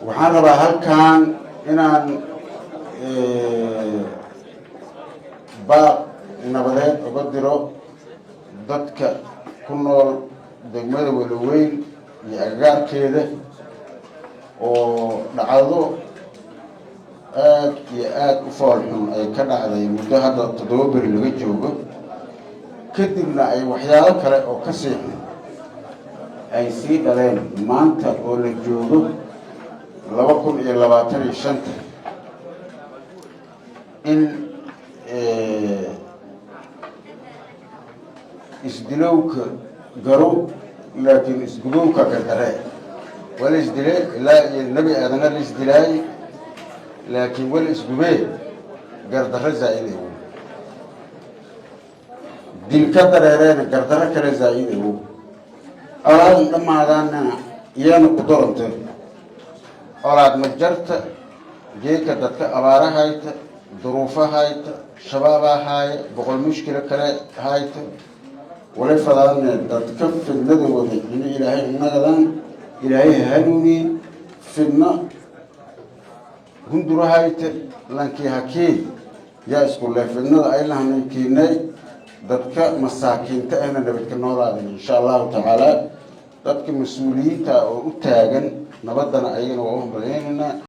waxaan rabaa halkan inaan baaq nabadeed uga diro dadka ku nool degmada Walaweyn iyo agagaarkeeda oo dhacdo aad iyo aad u foolxun ay ka dhacday muddo hadda 7 beri laga joogo kadibna ay waxyaalo kale oo ka sii xun ay sii dhaleen maanta oo la joogo 2025 in isdilowka garo laakiin isgudowka gardare wala isdilay ilaa nabi aadana la isdilay laakiin wala isgubay gardare zaaiday dilka dareereen gardare kale zaaiday alaad dhamaadana iyana ku dorantay alaad ma jarta geeka dadka abaarahayta duruufahayta shabaabahayta boqol mushkil kale hayta wala fadaan dadka fidnadooda in ilaahay nagadan ilaahay hanuuni fidna hundurahayta lankii hakii yaa isku leefnada ay lahayn keenay dadka masaakiinta ahna nabadka noolaadeen insha Allah ta'ala dadka mas'uuliyiinta oo u taagan nabadana ayagana waa u hambalyeynaa